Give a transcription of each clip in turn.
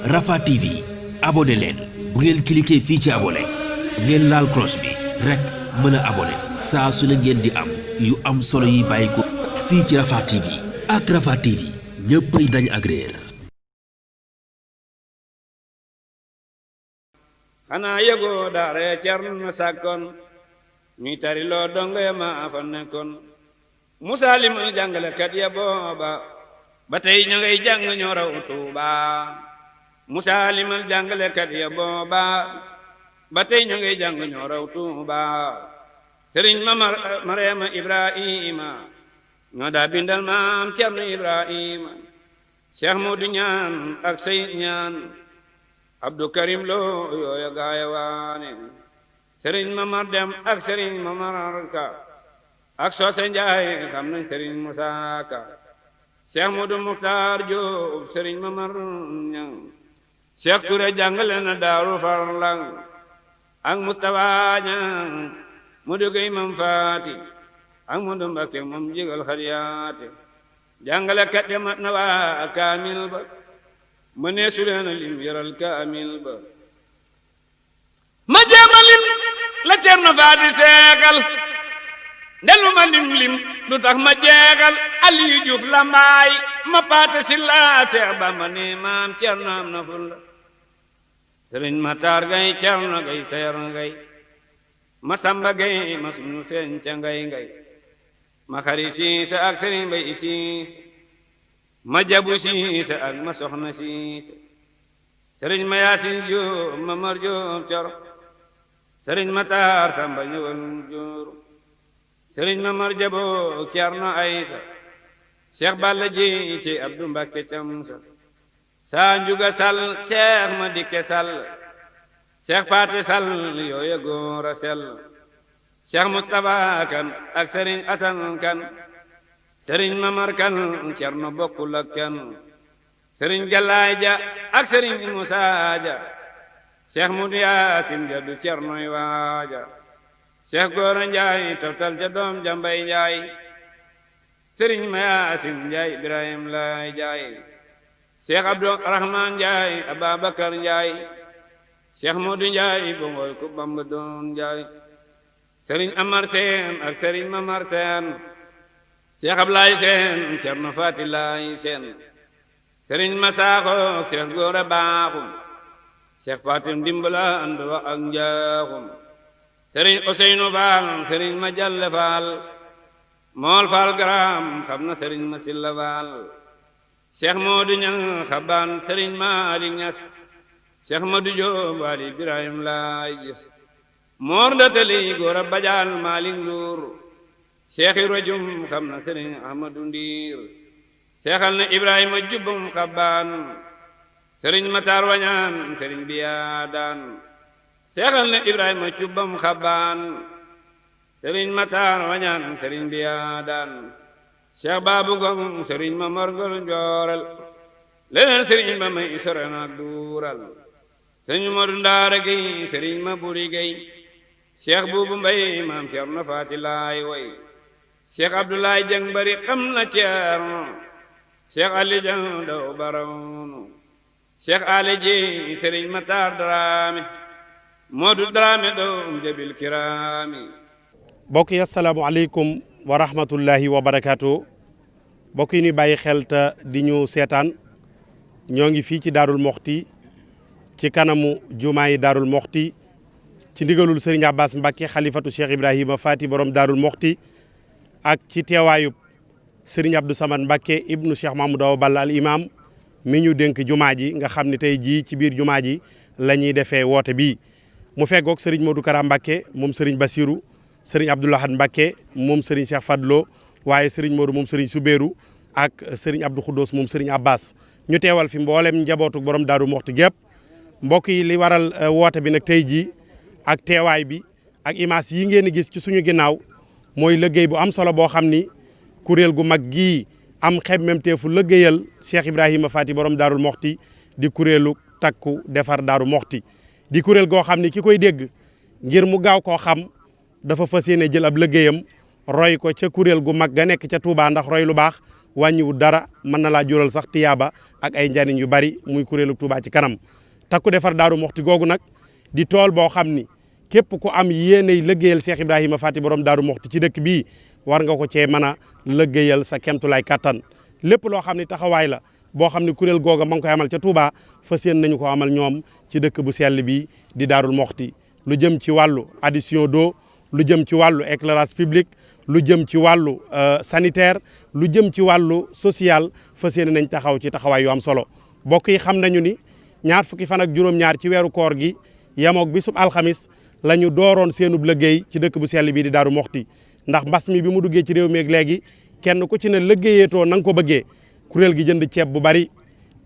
Rafah TV abonné leen bu ngeen cliquer fii ci abonné ngeen laal cloche bi rek mën a abonné saa su ne ngeen di am yu am solo yi bàyyi ko fii ci Rafah TV ak Rafah TV ñëppay dañ ak réer. xanaa yëgoo daara Cerno sàkkoon ñuy tari loo donga ya ma fa nekkoon Musaa limal jàngalekat ya booba ba tey ña ngay jàng ñoo raw Tuuba Musaa limal jàngalekat ya booba ba tey ña ngay jàng ñoo raw Tuuba sëriñ ma Mareema Ibrahima ñoo daa bindal maam Cerno Ibrahima Cheikh Moodu ñaan ak Sayid ñaan Abdou Karim Lo yooya gaaya waane sëriñ Mamar Dem ak sëriñ Mamar Ka ak Soose Njaay xam nañ sëriñ Musaa Ka Cheikh Moodu Muxtaar Jóob sëriñ Mamar Ñaŋ Cheikh Touré jàngale na Daaru Farlang ak Mustafa Ñaŋ Moodu Gey Mam Faati ak Moodu Mbakke moom jigal xariyaate jàngale kat ya mat na waa kaamil ba ma nee su leen a lim yoral kaamil ba ma jéema lim la Cerno Faati seexal ndelu ma lim du tax ma jeexal Aliyu Juuf Lambaay ma paate silla Seex Bamba ne maam Cerno am na fulla Sëriñ Matar Gay Cerno Gay Seer Gay ma Samba Gay ma sunu seen ca ngay ma Xari Siise ak Sëriñ Bay Siise ma Jabu Siise ak ma Soxna Siise Sëriñ ma Yaasin Jóob ma Mar Jóob Coro Sëriñ Matar Samba ñëwal Jóoru Sëriñ ma Mar Jabo Cerno Aysa Seex Balla Jéy ci Abdu Mbakke Camsa saa njuga sal Seex ma dikke sal Seex Paate sal yooya góora sel Seex Mustafa Kan ak Sëriñ Asan Kan Sëriñ Mamar Kan Cerno bokkul ak kan Sëriñ Galaay Ja ak Sëriñ Musaa Ja Seex Mudu Yaasin ja du Cernoy waaja Seex Góora Njaay toftal ja doom ja Mbay Njaay Sëriñ ma Yaasin Njaay Ibrahim Laay Njaay Seex Abdurahmaan Njaay Ababakar Njaay Seex Mudu Njaay bongoy ku Bamba doon Njaay Sëriñ Amar Seen ak Sëriñ Mamar Seen Seex Ablaay Seen Cerno Faati Laay Seen Sëriñ Masaaxo Seex Góora Baaxum Seex Fatim Dimbala ando ak njaaxum Sëriñ Useynu Faal Sëriñ ma Jalle Faal Mool Faal Garam xam na Sëriñ ma Silla Faal Seex Moodu Ñaŋ Xabaan Sëriñ Maalik Ñas Seex Madu Joob Waali Ibrahim Laay Gis Moor Ndatali Góora Bajaan Maalik Nduur Seex Ibra Jum xam na Sëriñ Ahmadu Ndiir seexal na Ibrahima Jubbum Xabaan Sëriñ Matar Wañaan Sëriñ Biyaadaan seexal na Ibrahima Jubbum Xabaan Sëriñ Matar Wañaan Sëriñ Biyaadaan Seex Baabu Gom Sëriñ Mamar Gol Njoorel leneen Sëriñ ma may soren ak duural Sëriñ Modu Ndaara Gey Sëriñ ma Buri Gey Seex Buubu Mbay maam Cerno Faati Laay way Seex Abdoulaye Jeng bari xam na Cerno Seex Ali Jeng daw barawnu Seex Ali Jéy Sëriñ Matar Daraame Moodu Daraame doom jabil kiraami. mbokk yi assalaamu aleykum wa rahmatullahi wa barakaatu mbokk yi ni bàyyi xel te di ñu seetaan ñoo ngi fii ci Daarul Moxti ci kanamu jumaa yi Daarul Moxti ci ndigalul Sëriñ Abbas Mbàkke xalifatu Cheikh Ibrahima Faati borom Daarul Moxti ak ci teewaayub Sëriñ Abdou Samad Mbàkke ibnu Cheikh Mamadou Awa Balla al imam mi ñu dénk jumaa ji nga xam ne tey jii ci biir jumaa ji la ñuy defee woote bii mu feggoog Sëriñ Modou Kara Mbàkke moom Sëriñ Basiru Sëriñ Abdou Lahad Mbàkke moom Sëriñ Cheikh Fadlo waaye Sëriñ Modou moom Sëriñ Subéeru ak Sëriñ Abdou Khoudous moom Sëriñ Abbas ñu teewal fi mboolem njabootu borom Daaru Moxti gépp mbokk yi li waral woote bi nag tey jii ak teewaay bi ak image yi ngeen di gis ci suñu ginnaaw mooy liggéey bu am solo boo xam ni kuréel gu mag gii am xemmemteefu liggéeyal Cheikh Ibrahima Faty borom Daarul Moxti di kuréelu takku defar Daaru Moxti di kuréel goo xam ni ki koy dégg ngir mu gaaw koo xam dafa fas yéene jël ab liggéeyam roy ko ca kuréel gu mag ga nekk ca Touba ndax roy lu baax wàññiwul dara mën na laa jural sax tiyaaba ak ay njariñ yu bari muy kuréelu Touba ci kanam takku defar Daaru Moxti googu nag di tool boo xam ni képp ku am yéeney liggéeyal Cheikh Ibrahima Faty borom Daaru Moxti ci dëkk bii war nga ko cee mën a liggéeyal sa kemtulaay kattan lépp loo xam ne taxawaay la boo xam ne kuréel googa ma ngi koy amal ca Touba fas yéene nañu ko amal ñoom ci dëkk bu sell bi di Daarul Moxti lu jëm ci wàllu adduction d'eau lu jëm ci wàllu éclairage public lu jëm ci wàllu sanitaire lu jëm ci wàllu social fas yéene nañ taxaw ci taxawaay yu am solo mbokk yi xam nañu ni ñaar fukki fan ak juróom-ñaar ci weeru koor gi yemoog bisub alxamis la ñu dooroon seenub liggéey ci dëkk bu sell bii di Daaru Moxti ndax mbas mi bi mu duggee ci réew mi ak léegi kenn ku ci ne liggéeyeetoo na nga ko bëggee kuréel gi jënd ceeb bu bari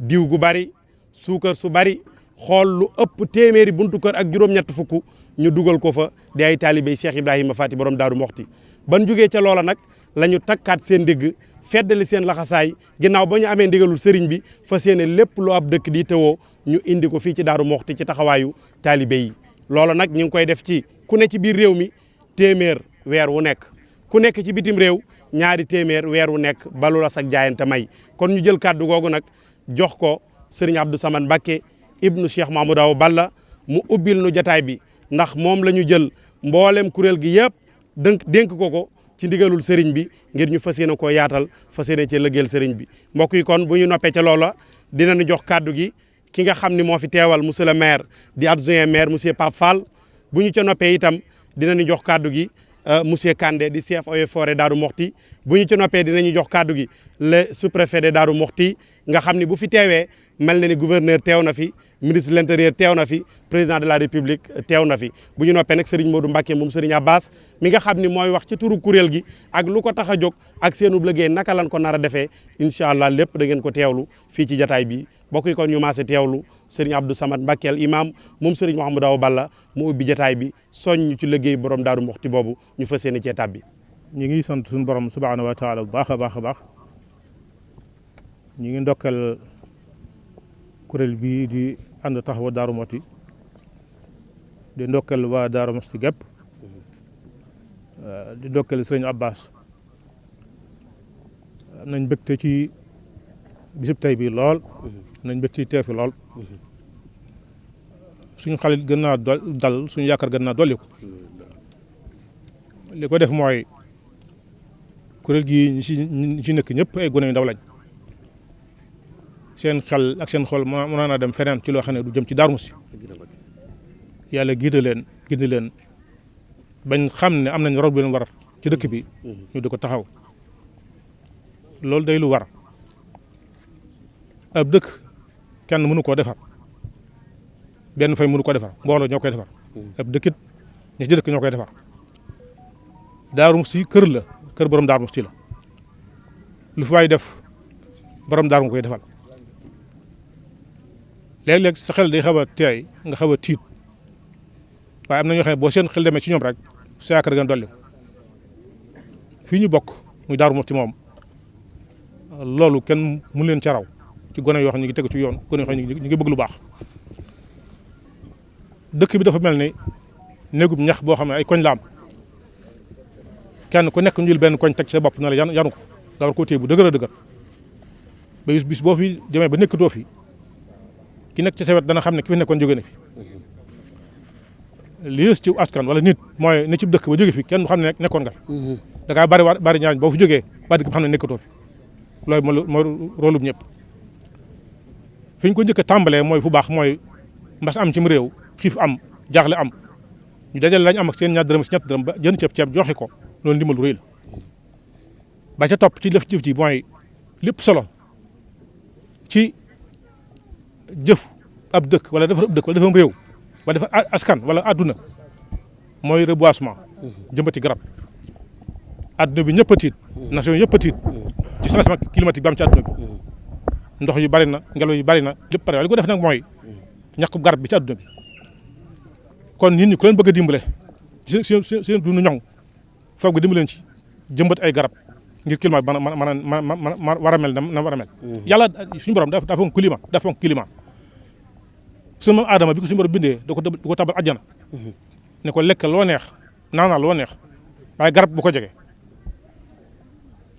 diw gu bari suukar su bari xool lu ëpp téeméeri buntu kër ak juróom-ñett fukk ñu dugal ko fa di ay taalibey Cheikh Ibrahima Faty borom Daaru Moxti ban jugee ca loola nag la ñu takkaat seen digg feddali seen laxasaay ginnaaw ba ñu amee ndigalul sëriñ bi fas yéene lépp lu ab dëkk di tewoo ñu indi ko fii ci Daaru Moxti ci taxawaayu taalibe yi loola nag ñu ngi koy def ci ku ne ci biir réew mi téeméer weer wu nekk ku nekk ci bitim réew ñaari téeméer weer wu nekk balu la sag jaayante may kon ñu jël kàddu googu nag jox ko sëriñ Abdou Samad Mbacké ibnu Cheikh Mamadou Awa Balla mu ubbil nu jataay bi ndax moom la ñu jël mboolem kuréel gi yëpp dénk ko ci ndigalul sëriñ bi ngir ñu fas yéene koo yaatal fas yéene ci lëggeel sëriñ bi mbokk yi kon bu ñu noppee ca loola dinañu jox kàddu gi ki nga xam ni moo fi teewal monsieur le maire di adjoint maire monsieur Pape Fall bu ñu ca noppee itam dinañu jox kàddu gi monsieur Kandé di chef eaux et forêts Daaru Moxti bu ñu ca noppee dinañu jox kàddu gi le sous-préfet de Daaru Moxti nga xam ni bu fi teewee mel na ni gouverneur teew na fi ministre de l'intérieur teew na fi président de la république teew na fi bu ñu noppee nag Serigne Modou Mbacké moom Serigne Abbas mi nga xam ni mooy wax ci turu kuréel gi ak lu ko tax a jóg ak seenu liggéey naka lan ko nar a defee incha allah lépp da ngeen ko teewlu fii ci jataay bi bokk yi kon ñu maase teewlu Serigne Abdou Samad Mbacké al imam moom Serigne Mouhamadou Awa Balla mu ubbi jataay bi soññ ci liggéey borom Daaru Moxti boobu ñu fas yéene cee tàbbi. ñu ngi sant suñu borom subhanahu wa taala bu baax a baax a baax ñu ngi ndokkal kuréel bii di ànd taxawu Daaru Moxti di ndokkal waa Daaru Moxti gépp di ndokkal Sëriñ Abbas am nañ mbégte ci bisub tey bi lool am nañ mbégte ci teew fi lool suñu xalit gën naa dal suñu yaakaar gën naa dolli ko li ko def mooy kuréel gi ñi ci nekk ñëpp ay gone yu ndaw lañ seen xel ak seen xol mën naa dem feneen ci loo xam ne du jëm ci Daaru Moxti yàlla gide leen bañ xam ne am nañ rôle bu leen war ci dëkk bi ñu di ko taxaw loolu day lu war ab dëkk kenn mënu koo defar benn fay mënu koo defar mbooloo ñoo koy defar ab dëkkit ñi ci dëkk ñoo koy defar Daaru Moxti kër la kër borom Daaru Moxti la lu fi waay def borom Daaru nga koy defal léeg-léeg sa xel day xaw a teey nga xaw a tiit waaye am na ñoo xam ne boo seen xel demee ci ñoom rek sa yaakaar gën dolli fii ñu bokk muy Daaru Moxti moom loolu kenn mu leen ca raw ci gone yoo xam ne ñu ngi tegu ci yoon gone yoo xam ne ñu ngi bëgg lu baax dëkk bi dafa mel ni néegub ñax boo xam ne ay koñ la am kenn ku nekk ñu jël benn koñ teg sa bopp na la yanu ko nga war koo téye bu dëgër a dëgër ba bis boo fi demee ba nekkatoo fi ki nekk ci sa wet dana xam ne ki fi nekkoon jóge na fi li yës ci askan wala nit mooy ne ci dëkk ba jóge fi kenn xam ne nekkoon nga fi da ngaa bari ñaañ boo fi jógee ba di xam ne nekkatoo fi loolu mooy rôle bu ñëpp fi ñu ko njëkk a tàmbalee mooy fu baax mooy mbas am cim réew xiif am jaaxle am ñu dajale lañ am ak seen ñaar dërëm si ñett dërëm ba jënd ceeb joxe ko loolu ndimbal rëy la ba ca topp ci lëf jëf ji mooy lépp solo ci jëf ab dëkk wala defar ab dëkk wala defar réew wala defar askan wala adduna mooy reboisement jëmbati garab adduna bi ñëpp a tiit nation yëpp a tiit ci changement climatique bi am ci adduna bi ndox yu bari na ngelaw yu bari na lépp pare li ko def nag mooy ñàkk garab bi ci adduna bi kon nit ñi ku leen bëgg a dimbale seen dund ñoŋ foog nga dimbale leen ci jëmbat ay garab ngir climat bi mën war a mel na war a mel yàlla suñu borom dafa fonk climat suñu maam aadama bi ko suñu borom bindee da ko tabal àjjana ne ko lekk loo neex naanal loo neex waaye garab bu ko jege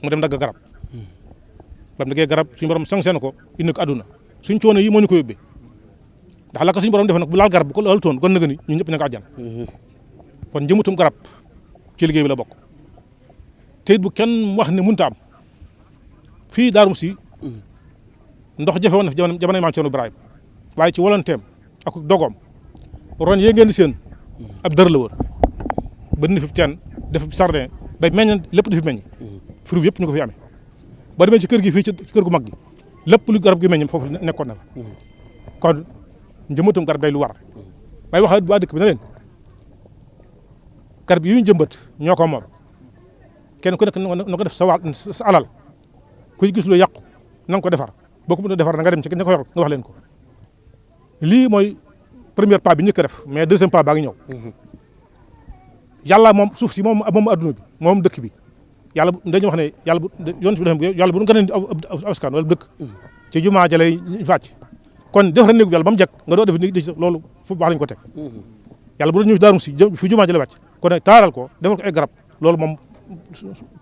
mu dem dagg garab ba mu liggéey garab suñu borom sanctionné ko indi ko àdduna suñ coono yi moo ñu ko yóbbee ndax la ko suñu borom defe nag bu laal garab bu ko laal toon kon nag ni ñun ñëpp ne ko àjjana kon njëmbatum garab ci liggéey bi la bokk te it bu kenn wax ne mënut a am fii Darou Mousty ndox jafe woon na fi jamono maam Cerno Ibrahima waaye ci volontéem ak dogoom ron yee ngeen di seen ab dër la woon ba ni fi teen def sardin bay meññ lépp di fi meññ fruit yëpp ñu ko fi amee ba demee ci kër gi fii ci kër gu mag gi lépp lu garab gi meññ foofu nekkoon na fa kon njëmbatum garab day lu war waaye wax waa dëkk bi na leen garab yi ñu jëmbat ñoo ko moom kenn ku nekk na ko def sa alal kuy gis lu yàqu na nga ko defar boo ko mën a defar na nga dem ci ña ko yor nga wax leen ko lii mooy premier pas bi njëkk a def mais deuxième pas baa ngi ñëw yàlla moom suuf si moom adduna bi moom dëkk bi yàlla dañuy wax ne yàlla bu yonent bi def yàlla bu ñu gënee aw askan wala dëkk ci jumaa ja lay fàcc kon defar néegu yàlla ba mu jekk nga doo def ni loolu fu baax lañ ko teg yàlla bu doon ñëw Darou Mousty fi jumaa ja lay wàcc kon nag taaral ko defal ko ay garab loolu moom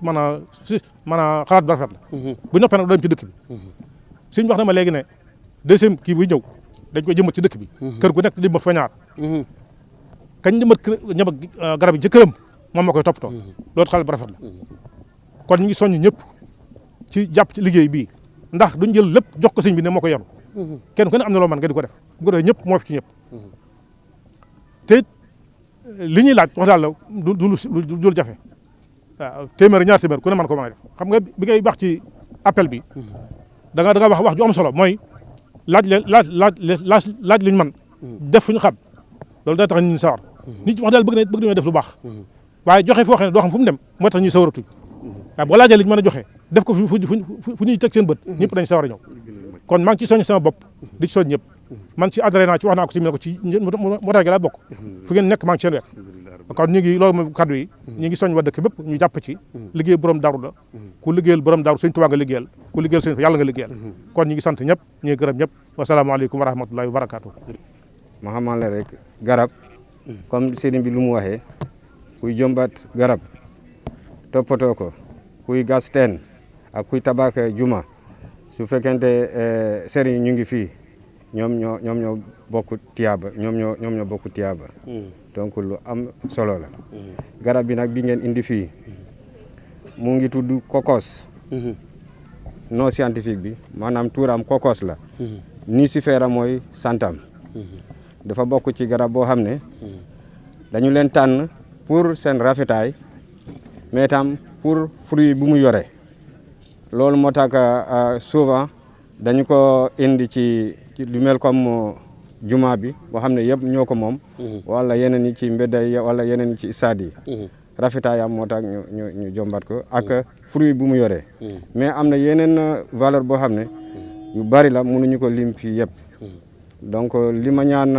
mën a xalaat bu rafet la bu noppee nag doo dem ci dëkk bi suñ wax na ma léegi ne deuxième kii buy ñëw dañ koy jëmbat ci dëkk bi kër gu nekk jëmbat fa ñaar kañ jëmbat garab yi ci këram moom moo koy toppatoo loolu xalaat bu rafet la kon ñu ngi soññ ñëpp ci jàpp ci liggéey bii ndax duñ jël lépp jox ko sëñ bi ne moo ko yenu kenn ku ne am na loo mën nga di ko def bu ko defee ñëpp moo fi ci ñëpp te li ñuy laaj wax daal la du jafe waaw téeméer ñaar téeméer ku ne mën ko mën a def xam nga bi ngay wax ci appel bi da nga wax ju am solo mooy laaj li ñu mën def fu ñu xam loolu day tax nit ñi sawar nit wax daal bëgg nañoo def lu baax waaye joxe foo xam ne doo xam fu mu dem moo tax ñuy sawaratuñ waaw boo laajee li ñu mën a joxe def ko fu ñuy teg seen bët ñëpp dañ sawar a ñëw kon maa ngi ci soññ sama bopp di ci soññ ñëpp man ci adhéré naa ci wax naa ko ci mi ne ko ci moo tax gi laa bokk fu ngeen nekk maa ngi seen wet kon ñu ngi loolu mooy kaddu yi ñu ngi soñ wa dëkk bépp ñu jàpp ci liggéey borom daaru la ku liggéeyal borom daaru Sëñ Tuubaa nga liggéeyal ku liggéeyal sëñ yàlla nga liggéeyal kon ñu ngi sant ñëpp ñu ngi gërëm ñëpp wasalaamaaleykum wa rahmatullahi wa barakaatu ma xamal la rek garab comme sëriñ bi lu mu waxee kuy jëmbat garab toppatoo ko kuy gas teen ak kuy tabax juma su fekkente sëriñ ñu ngi fii ñoom ñoo bokk tiyaaba ñoom ñoo bokk tiyaaba donc lu am solo la garab bi nag bi ngeen indi fii mu ngi tudd kokos non scientifique bi maanaam tuuram kokos la nucifera mooy santam dafa bokk ci garab boo xam ne dañu leen tànn pour seen rafetaay mais tam pour fruit bu mu yore loolu moo tax souvent dañu ko indi ci lu mel comme juma bi boo xam ne yëpp ñoo ko moom wala yeneen yi ci mbedda yi wala yeneen yi ci stade yi rafetaayam moo tax ñu jombat ko ak fruit bu mu yoree mais am na yeneen valeur boo xam ne yu bari la mënuñu ko lim fii yëpp donc li ma ñaan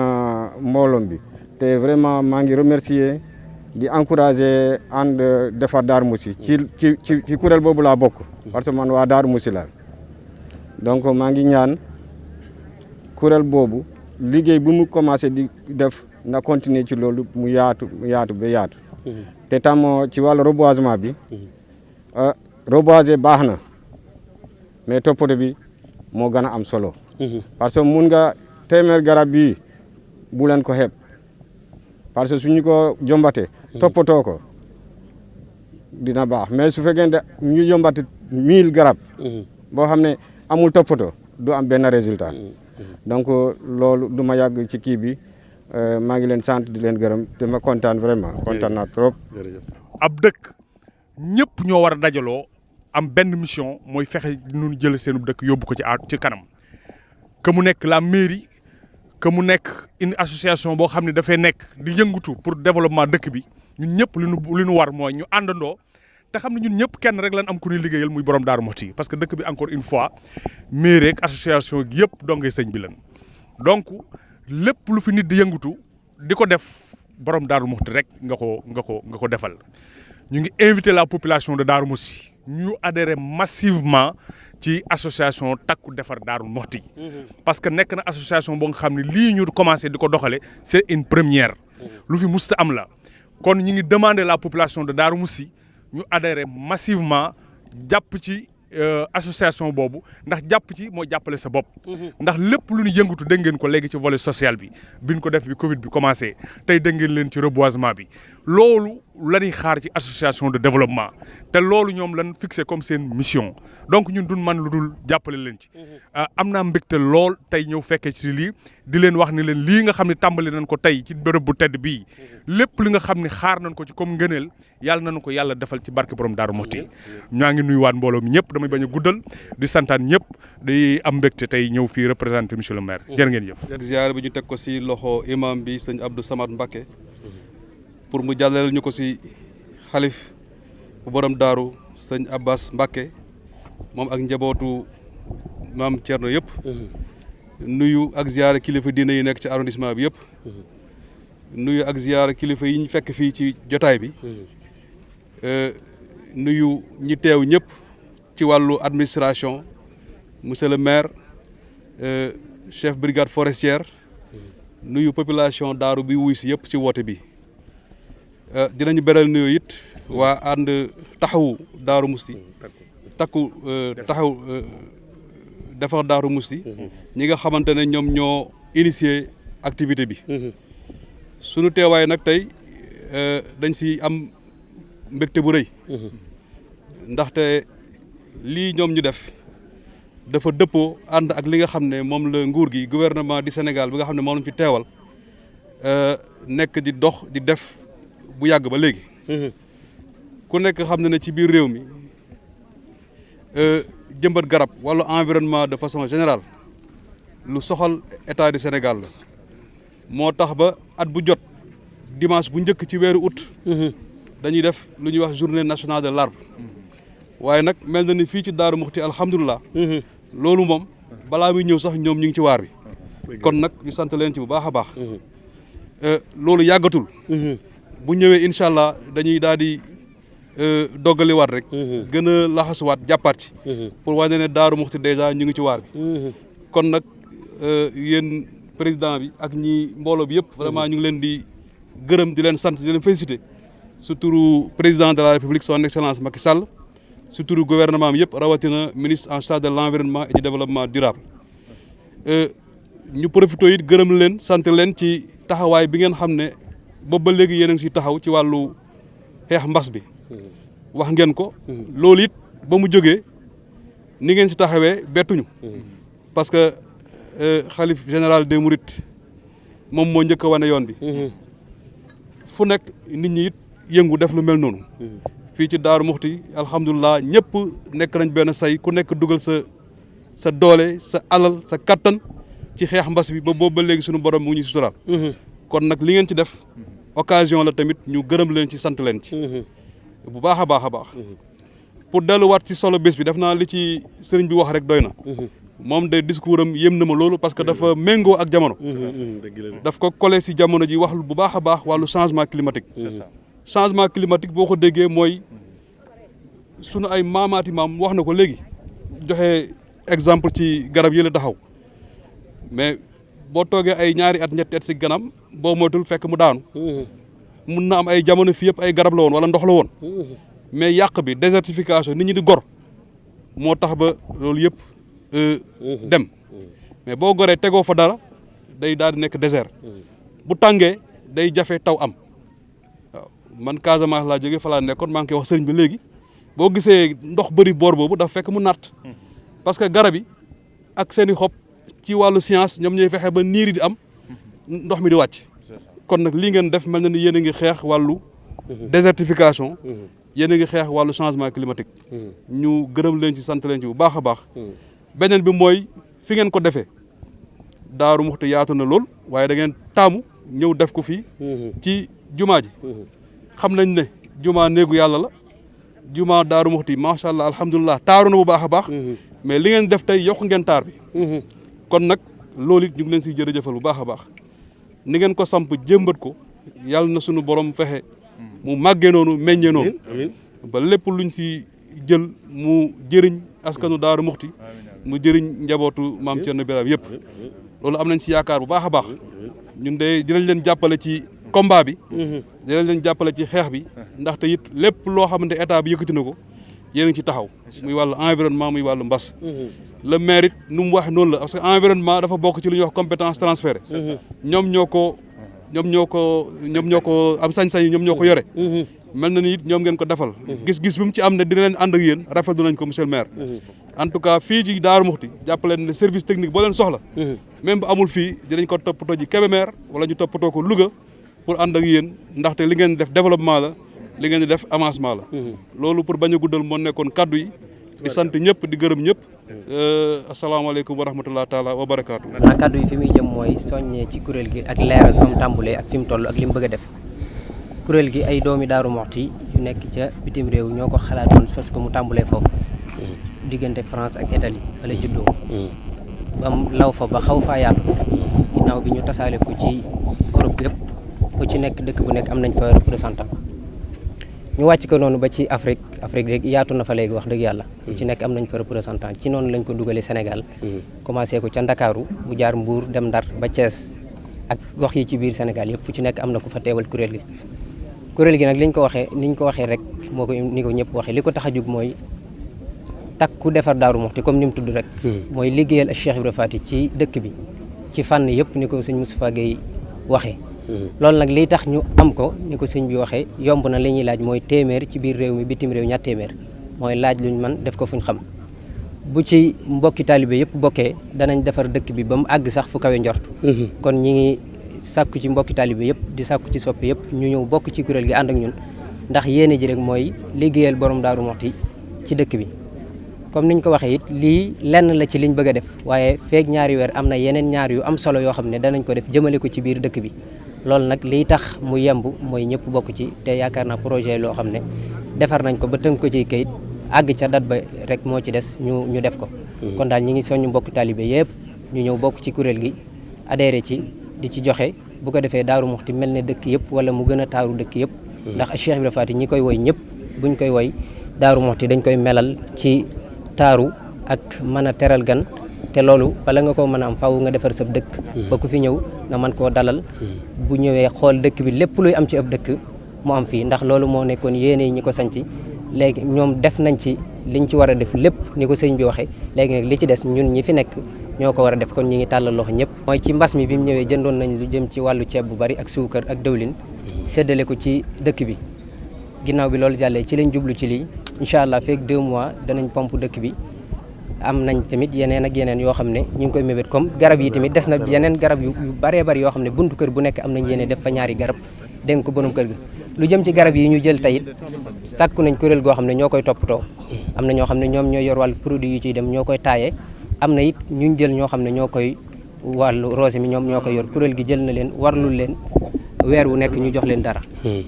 mbooloom bi te vraiment maa ngi remercier di encourager ànd defar Darou Mousty ci kuréel boobu laa bokk parce que man waa Darou Mousty la donc maa ngi ñaan kuréel boobu liggéey bu mu commencé di def na continuer ci loolu mu yaatu ba yaatu te tam ci wàllu reboisement bi reboiser baax na mais toppatoo bi moo gën a am solo parce que mun nga téeméer garab bi bu leen ko xeeb parce que suñu ko jombatee toppatoo ko dina baax mais su fekkee ñu jombate 1000 garab boo xam ne amul toppatoo du am benn résultat donc loolu du ma yàgg ci kii bi maa ngi leen sant di leen gërëm te ma kontaan vraiment kontaan naa trop. ab dëkk ñëpp ñoo war a dajaloo am benn mission mooy fexe nu jël seenu dëkk yóbbu ko ci kanam que mu nekk la mairie que mu nekk une association boo xam ne dafay nekk di yëngatu pour développement dëkk bi ñun ñëpp li ñu war mooy ñu àndandoo te xam ne ñun ñëpp kenn rek lañ am ku ñuy liggéeyal muy borom Darou Mousty parce que dëkk bi encore une fois mairie ak association gi yëpp dongay sëñ bi lan donc lépp lu fi nit di yëngatu di ko def borom Darou Mousty rek nga ko defal ñu ngi inviter la population de Darou Mousty ñu adhérer massivement ci association takku defar Darou Mousty parce que nekk na association boo nga xam ne lii ñu commencé di ko doxale c'est une première lu fi musta am la kon ñu ngi demander la population de Darou Mousty ñu adhérer massivement jàpp ci association boobu ndax jàpp ci moo jàppale sa bopp. ndax lépp lu ñu yëngatu dégg ngeen ko léegi ci volet social bi biñ ko def bi Covid bi commencé tey dégg ngeen leen ci reboisement bi loolu la ñuy xaar ci association de développement te loolu ñoom lan fixé comme seen mission donc ñun duñ man lu dul jàppale leen ci. am naa mbégte lool tey ñëw fekkee ci lii di leen wax ni leen lii nga xam ne tàmbali nañ ko tey ci bërëb bu tedd bii lépp li nga xam ne xaar nañ ko ci comme ngëneel yàlla nañu ko yàlla defal ci barke borom Daaru Muxti. ñaa ngi nuyuwaat mbooloo mi ñëpp damay bañ a guddal di santaan ñëpp di am mbégte tey ñëw fii représenté monsieur le maire. jërë ngeen jëf. ziyaare bi ñu teg ko si loxo imam bi sëñ Abdou Samad Mbacké pour mu jàllale ñu ko si xalif bu borom daaru sëñ Abbas Mbacké moom ak njabootu maam Thierno yëpp. nuyu ak ziyaare kilifa diine yi nekk ci arrondissement bi yëpp. nuyu ak ziyaare kilifa yi ñu fekk fii ci jotaay bi. nuyu ñi teew ñëpp ci wàllu administration monsieur le maire chef brigade forestière nuyu population daaru bi wuy si yëpp ci woote bi dinañu beral nuyu it waa ànd taxawu Daaru Muxti takku taxaw defar Daaru Muxti ñi nga xamante ne ñoom ñoo initier activité bi sunu teewaay nag tey dañ si am mbégte bu rëy ndaxte lii ñoom ñu def dafa dëppoo ànd ak li nga xam ne moom la nguur gi gouvernement du Sénégal bi nga xam ne moom lañ fi teewal nekk di dox di def bu yàgg ba léegi ku nekk xam ne ci biir réew mi jëmbat garab wala environnement de façon générale lu soxal état du Sénégal la moo tax ba at bu jot dimanche bu njëkk ci weeru août dañuy def lu ñuy wax journée nationale de l'arbre waaye nag mel na ni fii ci Daaru Muxti alhamdulilah loolu moom balaa muy ñëw sax ñoom ñu ngi ci waar bi kon nag ñu sant leen ci bu baax a baax loolu yàggatul bu ñëwee incha allah dañuy daal di doggaliwaat rek gën a laxasuwaat jàppaat ci pour wane ne Daaru Muxti dèjà ñu ngi ci waar bi kon nag yéen président bi ak ñi mbooloo bi yëpp vraiment ñu ngi leen di gërëm di leen sant di leen féliciter su turu président de la République son excellence Macky Sall su turu gouvernement bi yëpp rawatina ministre en charge de l'environnement et du développement durable ñu profité it gërëm leen sant leen ci taxawaay bi ngeen xam ne boobu ba léegi yéen a ngi si taxaw ci wàllu xeex mbas bi wax ngeen ko loolu it ba mu jógee ni ngeen si taxawee bettuñu parce que xalif général des Mourides moom moo njëkk a wane yoon bi fu nekk nit ñi it yëngu def lu mel noonu fii ci Daaru Muxti alhamdulilah ñëpp nekk nañ benn say ku nekk dugal sa doole sa alal sa kattan ci xeex mbas bi ba boobu ba léegi suñu borom mu ngi ñuy suturaal kon nag li ngeen ci def occasion la tamit ñu gërëm leen ci sant leen ci bu baax a baax a baax pour delluwaat ci solo bés bi def naa li ci sëriñ bi wax rek doy na moom de discours am yéem na ma loolu parce que dafa méngoo ak jamono daf ko collé si jamono ji wax bu baax a baax wàllu changement climatique changement climatique boo ko déggee mooy sunu ay maamaati maam wax na ko léegi joxe exemple ci garab yi la taxaw mais boo toogee ay ñaari at ñetti at si ganam boo moytul fekk mu daanu mun na am ay jamono fii yëpp ay garab la woon wala ndox la woon mais yàq bi désertification nit ñi di gor moo tax ba loolu yëpp dem mais boo goree tegoo fa dara day daal di nekk désert bu tàngee day jafe taw am waaw man Casamance laa jógee fa laa nekkoon maa ngi koy wax sëriñ bi léegi boo gisee ndox bëri boor boobu dafa fekk mu natt parce que garab yi ak seen i xob ci wàllu science ñoom ñooy fexe ba niir yi di am ndox mi di wàcc kon nag lii ngeen def mel na ni yéen a ngi xeex wàllu désertification yéen a ngi xeex wàllu changement climatique ñu gërëm leen ci sant leen ci bu baax a baax beneen bi mooy fi ngeen ko defee Daaru Muxti yaatu na lool waaye da ngeen taamu ñëw def ko fii ci jumaa ji xam nañ ne jumaa néegu yàlla la jumaa Daaru Muxti macha allah alhamdulilah taaru na bu baax a baax mais li ngeen def tey yokk ngeen taar bi kon nag loolu it ñu ngi leen siy jërëjëfal bu baax a baax ni ngeen ko samp jëmbat ko yàlla na sunu borom fexe mu màggee noonu meññee noonu ba lépp luñ si jël mu jëriñ askanu Daaru Muxti mu jëriñ njabootu maam Thierno Birahim yëpp loolu am nañ si yaakaar bu baax a baax ñun de dinañ leen jàppale ci combat bi dinañ leen jàppale ci xeex bi ndaxte it lépp loo xamante état bi yëkkati na ko yéen a ngi ci taxaw muy wàllu environnement muy wàllu mbas. le maire it nu mu waxee noonu la parce que environnement dafa bokk ci lu ñuy wax compétence transférée. ñoom ñoo ko am sañ-sañ yi ñoom ñoo ko yore. mel na ni it ñoom ngeen ko defal. gis-gis bi mu ci am ne dina leen ànd ak yéen rafetlu nañ ko monsieur le maire. en tout cas fii ci Daaru Muxti jàppaleen ne service technique boo leen soxla. même bu amul fii dinañ ko toppatoo ji Kébémer wala ñu toppatoo ko Louga pour ànd ak yéen ndaxte li ngeen def développement la li ngeen di def avancement la. loolu pour bañ a guddal moo nekkoon kaddu yi. di sant ñëpp di gërëm ñëpp. asalaamaaleykum wa rahmatulah taala wa barakaatu. xanaa kaddu yi fi muy jëm mooy soññee ci kuréel gi ak leeral fa mu tàmbalee ak fi mu toll ak li mu bëgg a def. kuréel gi ay doomi Daaru Muxti yu nekk ca bitim réew ñoo ko xalaatoon sos ko mu tàmbalee foofu. diggante France ak Italie wala juddoo. ba mu law fa ba xaw faa yaatu. ginnaaw bi ñu tasaale ko ci Europe yëpp fu ci nekk dëkk bu nekk am nañ fa représentant. ñu wàcc ko noonu ba ci Afrique rek yaatu na fa léegi wax dëgg yàlla. fu ci nekk am nañ fa représentant ci noonu lañ ko dugalee Sénégal. commencé ko ca Ndakaaru bu jaar Mbuur dem Ndar ba Thiès ak gox yi ci biir Sénégal yëpp fu ci nekk am na ku fa teewal kuréel gi. kuréel gi nag niñ ko waxee rek moo ko ni ko ñëpp waxee li ko tax a jóg mooy takku defar Daaru Muxti comme ni mu tudd rek. mooy liggéeyal ak Cheikh Ibra Faty ci dëkk bi ci fànn yëpp ni ko sëñ Moustapha Gueye waxee. loolu nag liy tax ñu am ko ni ko sëñ bi waxee yomb na li ñuy laaj mooy téeméer ci biir réew mi bitim réew ñaar téeméer mooy laaj luñ man def ko fuñ xam bu ci mbokki taalibe yëpp bokkee danañ defar dëkk bi ba mu àgg sax fu kawe njort. kon ñi ngi sàkku ci mbokki taalibe yëpp di sàkku ci soppi yëpp ñu ñëw bokk ci kuréel gi ànd ak ñun ndax yéene ji rek mooy liggéeyal borom Daaru Muxti ci dëkk bi. comme niñ ko waxee it lii lenn la ci liñ bëgg a def waaye feeg ñaari weer am na yeneen ñaar yu am solo yoo xam ne danañ ko def jëmale ko ci biir dëkk bi. loolu nag liy tax mu yemb mooy ñëpp bokk ci te yaakaar naa projet loo xam ne defar nañ ko ba tënk ko ci kayit àgg ca date ba rek moo ci des ñu def ko. kon daal ñi ngi soññ mbokk taalibe yëpp ñu ñëw bokk ci kuréel gi adhéré ci di ci joxe bu ko defee Daaru Muxti mel ne dëkk yëpp wala mu gën a taaru dëkk yëpp. ndax Cheikh Ibra Faty ñi koy woy ñëpp buñ koy woy Daaru Muxti dañ koy melal ci taaru ak mën a teral gan. te loolu bala nga ko mën a am faaw nga defar sa dëkk. ba ku fi ñëw nga mën koo dalal. bu ñëwee xool dëkk bi lépp luy am ci ab dëkk mu am fii ndax loolu moo nekkoon yéene ñi ko sanc léegi ñoom def nañ ci liñ ci war a def lépp ni ko sëñ bi waxee léegi nag li ci des ñun ñi fi nekk ñoo ko war a def kon ñi ngi tàllal loxo ñëpp. mooy ci mbas mi bi mu ñëwee jëndoon nañ lu jëm ci wàllu ceeb bu bari ak suukar ak dëwlin séddale ko ci dëkk bi ginnaaw bi loolu jàllee ci lañ jublu ci lii incha allah feek 2 mois danañ pompe dëkk bi. am nañ tamit yeneen ak yeneen yoo xam ne ñu ngi koy mébét comme garab yi tamit des na yeneen garab yu bëree bëri yoo xam ne buntu kër bu nekk am nañ yéene def fa ñaari garab dénk ko borom kër gi lu jëm ci garab yi ñu jël tayit sàkku nañ kuréel goo xam ne ñoo koy toppatoo am na ñoo xam ne ñoom ñooy yor wàllu produit yu ciy dem ñoo koy taayee am na it ñu jël ñoo xam ne ñoo koy wàllu rosé mi ñoom ñoo koy yor kuréel gi jël na leen warlul leen weer wu nekk ñu jox leen dara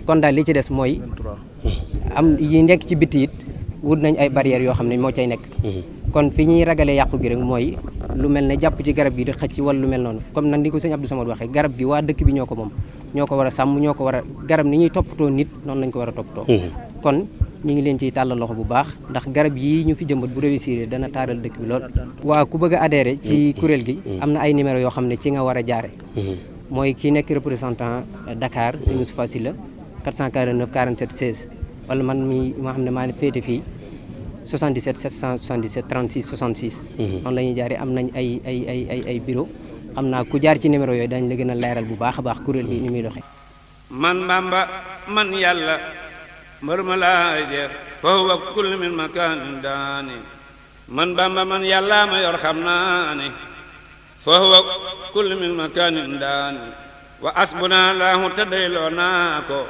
kon daal li ci des mooy am yi nekk ci bitti it wut nañ ay barrières yoo xam ne moo cay nekk kon fi ñuy ragalee yàqu gi rek mooy lu mel ne jàpp ci garab gi di xëcc wala lu mel noonu comme nag ni ko sëñ Abdou Samad waxee garab gi waa dëkk bi ñoo ko moom ñoo ko war a sàmm ñoo ko war a garab ni ñuy toppatoo nit noonu lañ ko war a toppatoo kon ñi ngi leen ciy tàllal loxo bu baax ndax garab yii ñu fi jëmbat bu réussir dana taaral dëkk bi lool waa ku bëgg a adhéré ci kuréel gi am na ay numéro yoo xam ne ci nga war a jaare mooy kii nekk représentant Dakar sëñ Moustapha Sylla 449 47 16 wala man mi maa xam ne maa féete fii 77 777 36 66. noonu la ñuy jaaree am nañ ay bureau xam naa ku jaar ci numéro yooyu dañ la gën a leeral bu baax a baax kuréel gi ni muy doxee. man Bamba man yàlla mbër ma laay jeex foofu wa kulli min makaanin daani man Bamba man yàlla ma yor xam naa ne foofu wa kulli min makaanin daani wa asbuna laahu taddayloo naa ko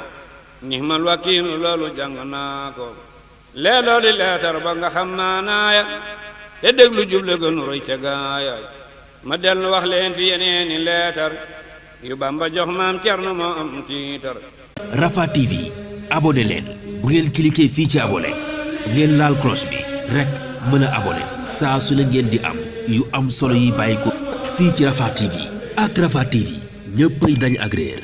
nihmal wakiilu loolu jàng naa ko leeloo di leetar ba nga xam maanaaya te déglu juble gënu roy ca gaaya ma dellu wax leen fi yeneeni leetar yu Bamba jox maam Cerno moo am tiitar. Rafah TV abonné leen bu ngeen cliquer fii ci abonné ngeen laal cloche bi rek mën a abonné saa su ne ngeen di am yu am solo yi bàyyi ko fii ci Rafah TV ak Rafah TV ñëppay dañ agréer